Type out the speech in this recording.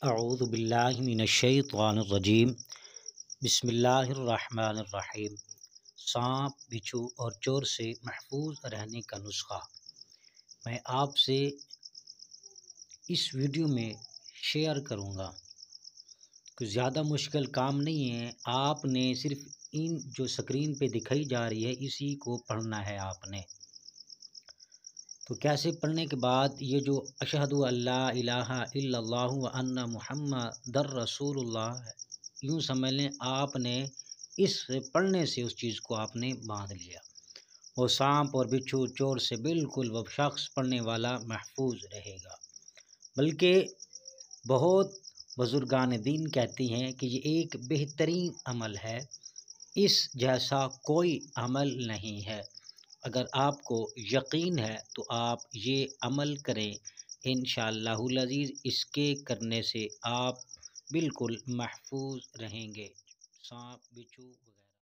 اعوذ باللہ من الشیطان الرجیم بسم اللہ الرحمن الرحیم۔ سانپ، بچھو اور چور سے محفوظ رہنے کا نسخہ میں آپ سے اس ویڈیو میں شیئر کروں گا۔ کچھ زیادہ مشکل کام نہیں ہے، آپ نے صرف ان جو اسکرین پہ دکھائی جا رہی ہے اسی کو پڑھنا ہے آپ نے۔ تو کیسے پڑھنے کے بعد یہ جو اشہد اللہ الہ الا اللہ وان محمد رسول اللہ ہے، یوں سمجھ لیں آپ نے اس پڑھنے سے اس چیز کو آپ نے باندھ لیا۔ وہ سانپ اور بچھو چور سے بالکل وہ شخص پڑھنے والا محفوظ رہے گا۔ بلکہ بہت بزرگان دین کہتی ہیں کہ یہ ایک بہترین عمل ہے، اس جیسا کوئی عمل نہیں ہے۔ اگر آپ کو یقین ہے تو آپ یہ عمل کریں، انشاءاللہ العزیز اس کے کرنے سے آپ بالکل محفوظ رہیں گے، سانپ بچھو وغیرہ۔